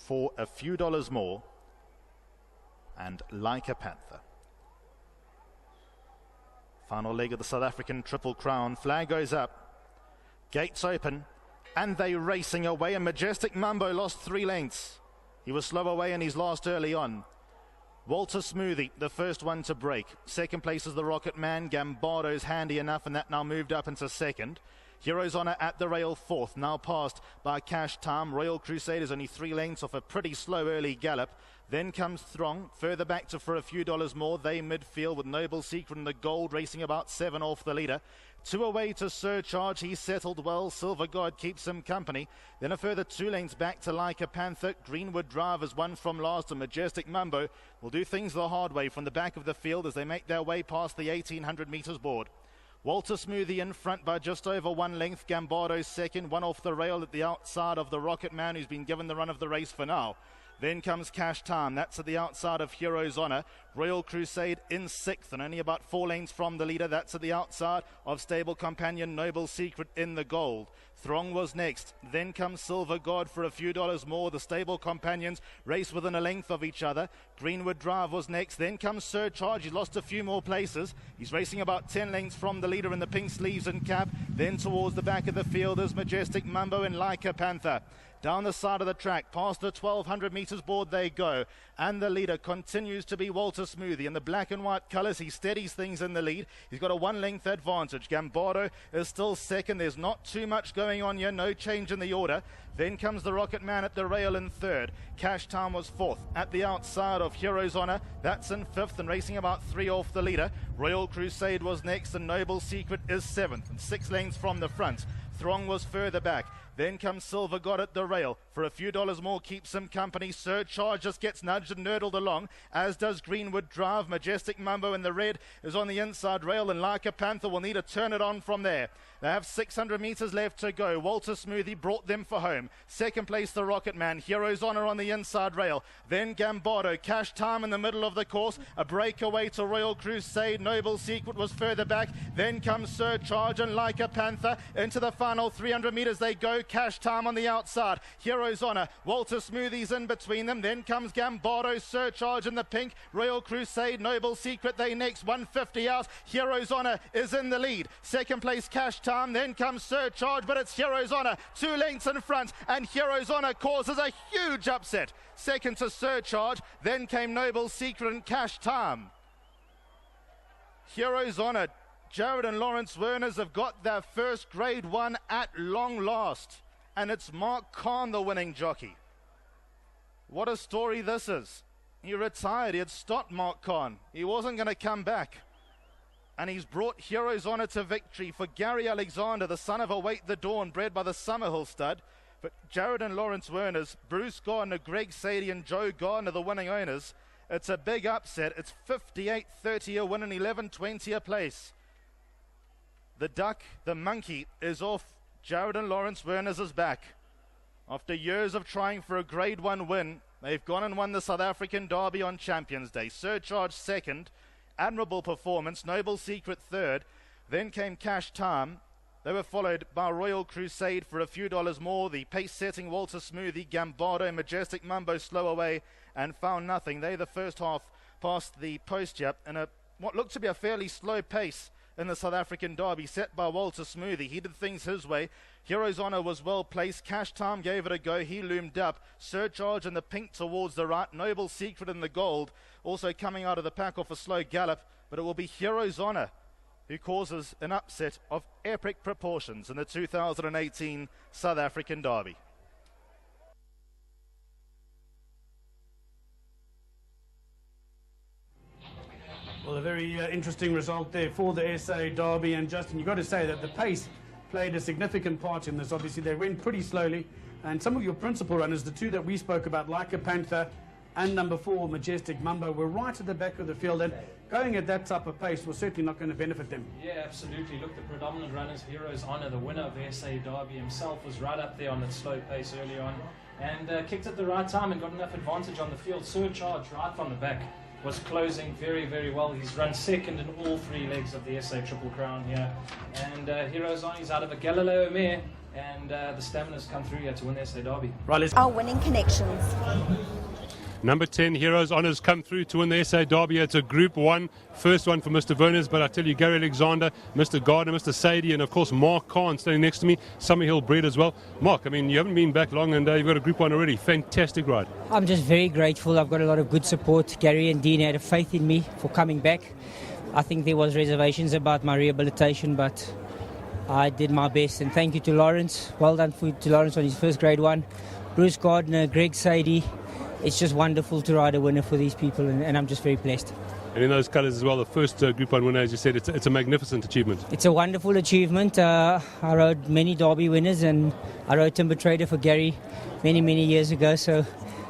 for a few dollars more, and Like a Panther. Final leg of the South African Triple Crown. Flag goes up, gates open, and they racing away. And Majestic Mambo lost 3 lengths. He was slow away and he's lost early on. Walter Smoothie, the first one to break. Second place is the Rocket Man. Gambardo's handy enough, and that now moved up into second. Hero's Honor at the rail fourth, now passed by Cash Time. Royal Crusaders only 3 lengths off a pretty slow early gallop. Then comes Throng, further back to for a few dollars more. They midfield with Noble Secret and the Gold racing about 7 off the leader. 2 away to Surcharge, he's settled well. Silver God keeps him company. Then a further 2 lengths back to Like a Panther. Greenwood Drive is one from last, and Majestic Mambo will do things the hard way from the back of the field as they make their way past the 1800 metres board. Walter Smoothie in front by just over 1 length. Gambardo second, 1 off the rail at the outside of the Rocket Man, who's been given the run of the race for now. Then comes Cash Time, that's at the outside of Hero's Honor. Royal Crusade in 6th and only about 4 lengths from the leader. That's at the outside of Stable Companion Noble Secret in the Gold. Throng was next. Then comes Silver God for a few dollars more. The Stable Companions race within a length of each other. Greenwood Drive was next. Then comes Surcharge. He's lost a few more places. He's racing about 10 lengths from the leader in the pink sleeves and cap. Then towards the back of the field is Majestic Mambo and Like a Panther. Down the side of the track, past the 1200 metres board they go. And the leader continues to be Walter Smoothie. In the black and white colours, he steadies things in the lead. He's got a 1 length advantage. Gambardo is still second. There's not too much going on here. No change in the order. Then comes the Rocket Man at the rail in 3rd. Cash Time was 4th. At the outside of Hero's Honor, that's in 5th and racing about 3 off the leader. Royal Crusade was next and Noble Secret is 7th and 6 lengths from the front. Throng was further back. Then comes Silver God at the rail. For a few dollars more, keeps him company. Surcharge just gets nudged and nurdled along, as does Greenwood Drive. Majestic Mambo in the red is on the inside rail, and Like a Panther will need to turn it on from there. They have 600 metres left to go. Walter Smoothie brought them for home. Second place, the Rocket Man. Hero's Honor on the inside rail. Then Gambardo. Cash Time in the middle of the course. A breakaway to Royal Crusade. Noble Secret was further back. Then comes Surcharge and Like a Panther. Into the final 300 metres they go. Cash Time on the outside. Hero's Honor. Walter Smoothie's in between them. Then comes Gambardo. Surcharge in the pink. Royal Crusade. Noble Secret they next. 150 out. Hero's Honor is in the lead. Second place, Cash Time. Then comes Surcharge, but it's Hero's Honor 2 lengths in front, and Hero's Honor causes a huge upset. Second to Surcharge. Then came Noble Secret and Cash Time. Hero's Honor, Jared and Lawrence Werners have got their first grade 1 at long last, and it's Mark Khan the winning jockey. What a story this is. He retired. He had stopped Mark Khan. He wasn't going to come back. And he's brought Hero's Honor to victory for Gary Alexander, the son of Await the Dawn, bred by the Summerhill stud. But Jared and Lawrence Werners, Bruce Gardner, Greg Sadie and Joe Gardner, the winning owners. It's a big upset. It's 58.30 a win and 11.20 a place. The duck, the monkey, is off. Jared and Lawrence Werners is back. After years of trying for a grade 1 win, they've gone and won the South African Derby on Champions Day. Surcharge second. Admirable performance. Noble Secret third. Then came Cash Time. They were followed by Royal Crusade for a few dollars more. The pace-setting Walter Smoothie, Gambardo, Majestic Mambo slow away and found nothing. They the first half past the post yep in a what looked to be a fairly slow pace in the South African Derby set by Walter Smoothie. He did things his way. Hero's Honor was well placed. Cash Time gave it a go. He loomed up. Surcharge in the pink towards the right. Noble Secret in the gold. Also coming out of the pack off a slow gallop. But it will be Hero's Honor who causes an upset of epic proportions in the 2018 South African Derby. Well, a very interesting result there for the SA Derby. And Justin, you've got to say that the pace played a significant part in this. Obviously, they went pretty slowly. And some of your principal runners, the two that we spoke about, Like a Panther and number 4, Majestic Mambo, were right at the back of the field. And going at that type of pace was certainly not going to benefit them. Yeah, absolutely. Look, the predominant runners, Hero's Honor, the winner of the SA Derby himself, was right up there on that slow pace early on. And kicked at the right time and got enough advantage on the field. Surcharge right from the back was closing very, very well. He's run second in all 3 legs of the SA Triple Crown here. And Hero's Honor is out of a Galileo mare. and the stamina's come through here to win the SA Derby. Right, let's Our winning connections. Number 10, Heroes Honours come through to win the SA Derby. It's a Group 1, first one for Mr. Verners, but I tell you, Gary Alexander, Mr. Gardner, Mr. Sadie, and of course Mark Khan standing next to me, Summerhill bred as well. Mark, I mean, you haven't been back long and you've got a Group 1 already. Fantastic ride. I'm just very grateful. I've got a lot of good support. Gary and Dean had a faith in me for coming back. I think there was reservations about my rehabilitation, but I did my best. And thank you to Lawrence. Well done to Lawrence on his first Grade 1. Bruce Gardner, Greg Sadie. It's just wonderful to ride a winner for these people, and I'm just very blessed. And in those colours as well, the first Group 1 winner, as you said, it's a magnificent achievement. It's a wonderful achievement. I rode many Derby winners, and I rode Timber Trader for Gary many years ago, so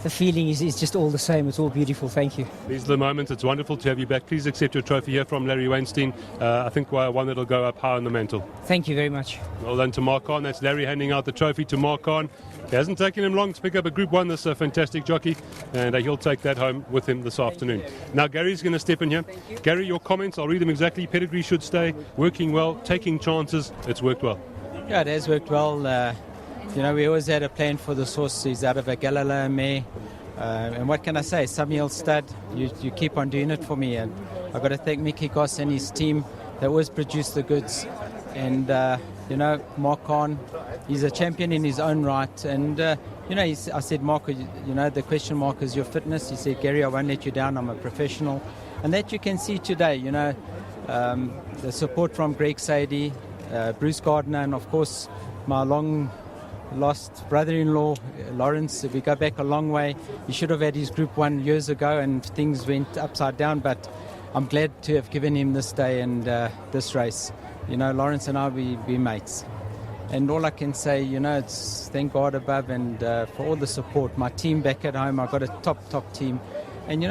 the feeling is just all the same. It's all beautiful. Thank you. These are the moments. It's wonderful to have you back. Please accept your trophy here from Larry Weinstein. I think one that'll go up high on the mantle. Thank you very much. Well done to Mark Khan. That's Larry handing out the trophy to Mark Khan. It hasn't taken him long to pick up a Group 1, this fantastic jockey, and he'll take that home with him this afternoon. Now Gary's going to step in here. Gary, your comments, I'll read them exactly. Pedigree should stay, working well, taking chances. It's worked well. Yeah, it has worked well. We always had a plan for this horse. He's out of a Galileo mare. And what can I say? Summerhill stud, you keep on doing it for me. And I've got to thank Mickey Goss and his team that always produce the goods. And, Mark Khan, he's a champion in his own right. And, I said, Mark, the question mark is your fitness. He said, Gary, I won't let you down. I'm a professional. And that you can see today, the support from Greg Sadie, Bruce Gardner, and, of course, my long-lost brother-in-law, Lawrence. We go back a long way. He should have had his Group 1 years ago, and things went upside down. But I'm glad to have given him this day and this race. Lawrence and I, we mates. And all I can say, it's thank God above and for all the support. My team back at home, I've got a top team. And,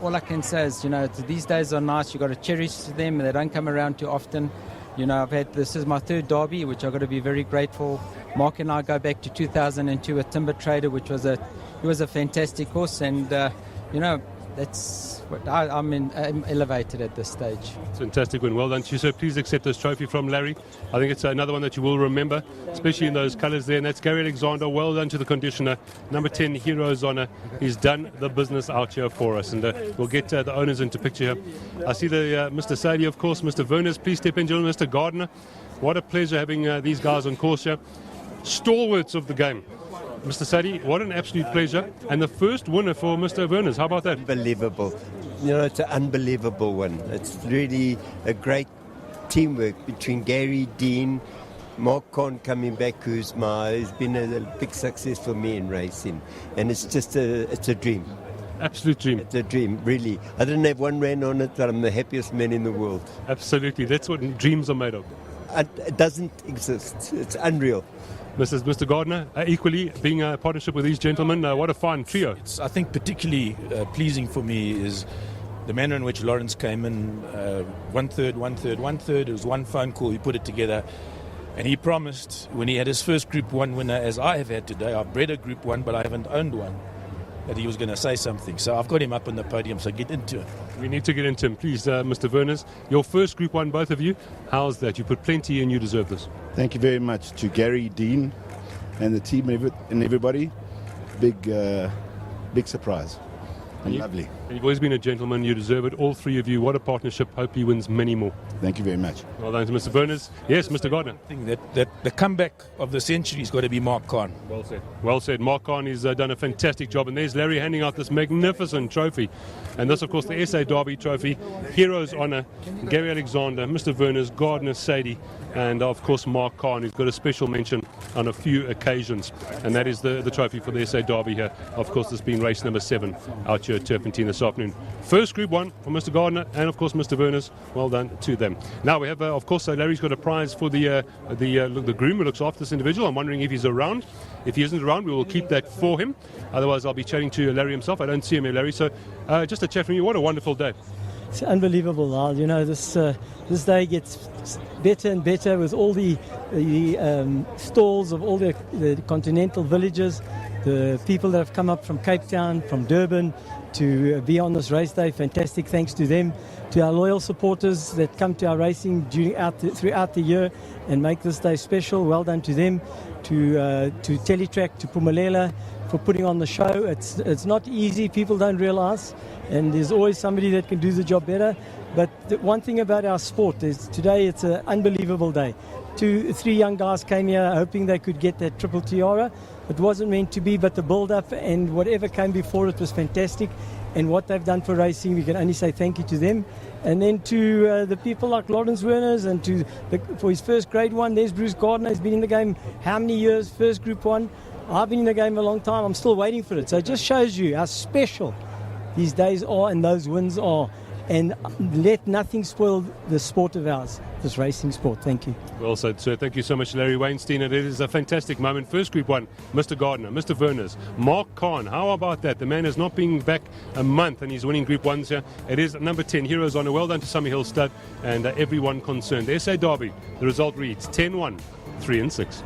all I can say is, these days are nice. You've got to cherish them. They don't come around too often. This is my third Derby, which I've got to be very grateful. Mark and I go back to 2002 with Timber Trader, which was a fantastic horse. And, that's what I'm elevated at this stage. It's a fantastic win. Well done to you, sir. Please accept this trophy from Larry. I think it's another one that you will remember, especially in those colours there. And that's Gary Alexander. Well done to the conditioner. Number 10, Heroes Honour. He's done the business out here for us. And we'll get the owners into picture here. I see the Mr. Sadie, of course, Mr. Verners. Please step in, gentlemen. Mr. Gardner. What a pleasure having these guys on course here. Stalwarts of the game. Mr. Sadie, what an absolute pleasure. And the first winner for Mr. Verners. How about that? Unbelievable. It's an unbelievable one. It's really a great teamwork between Gary, Dean, Mark Khan coming back, who's been a big success for me in racing. And it's just it's a dream. Absolute dream. It's a dream, really. I didn't have one rand on it, but I'm the happiest man in the world. Absolutely. That's what dreams are made of. It doesn't exist. It's unreal. Mr. Gardner, equally being a partnership with these gentlemen, what a fine trio. I think particularly pleasing for me is the manner in which Lawrence came in, one third. It was one phone call, he put it together. And he promised, when he had his first Group 1 winner, as I have had today, I've bred a Group 1, but I haven't owned one, that he was going to say something. So I've got him up on the podium, so get into it. We need to get into him. Please, Mr. Verners, your first Group 1, both of you. How's that? You put plenty in, you deserve this. Thank you very much to Gary, Dean, and the team and everybody. Big surprise. And lovely. You've always been a gentleman. You deserve it. All three of you. What a partnership. Hope he wins many more. Thank you very much. Well done to Mr. Verners. Yes, Mr. Gardner. I think that the comeback of the century has got to be Mark Khan. Well said. Well said. Mark Khan has done a fantastic job. And there's Larry handing out this magnificent trophy. And this, of course, the SA Derby trophy. Heroes Honour. Gary Alexander, Mr. Verners, Gardner, Sadie, and, of course, Mark Khan, who's got a special mention on a few occasions. And that is the trophy for the SA Derby here. Of course, this being race number 7 out here at Turffontein this afternoon. First Group 1 for Mr. Gardner and, of course, Mr. Verners. Well done to them. Now we have, of course, Larry's got a prize for the groom who looks after this individual. I'm wondering if he's around. If he isn't around, we will keep that for him. Otherwise, I'll be chatting to Larry himself. I don't see him here, Larry. So just a chat from you. What a wonderful day. It's unbelievable, Lyle. This day gets better and better with all the stalls of all the continental villages. the people that have come up from Cape Town, from Durban, to be on this race day. Fantastic, thanks to them. To our loyal supporters that come to our racing throughout the year and make this day special, well done to them. To Teletrack, to Pumalela for putting on the show. It's not easy, people don't realise, and there's always somebody that can do the job better. But the one thing about our sport is today it's an unbelievable day. 3 young guys came here hoping they could get that triple tiara. It wasn't meant to be, but the build-up and whatever came before it was fantastic. And what they've done for racing, we can only say thank you to them. And then to the people like Lawrence Werners, and for his first grade 1, there's Bruce Gardner. He's been in the game how many years? First Group 1. I've been in the game a long time. I'm still waiting for it. So it just shows you how special these days are and those wins are. And let nothing spoil the sport of ours, this racing sport. Thank you. Well said, sir. Thank you so much, Larry Weinstein. It is a fantastic moment. First Group 1, Mr. Gardner, Mr. Werners, Mark Kahn. How about that? The man has not been back a month and he's winning Group 1s here. It is number 10, Heroes Honor. Well done to Summerhill Stud and everyone concerned. SA Derby, the result reads 10-1, 3 and 6.